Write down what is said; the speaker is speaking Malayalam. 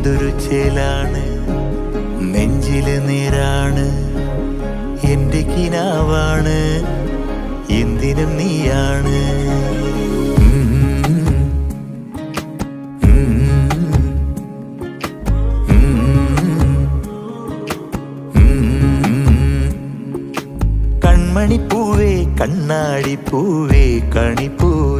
എന്തൊരു ചേലാണ്, നെഞ്ചില് നേരാണ്, എന്റെ കിനാവാണ്, എന്തിനും നീയാണ്. കൺമണിപ്പൂവേ കണ്ണാടി പൂവേ കണിപ്പൂവേ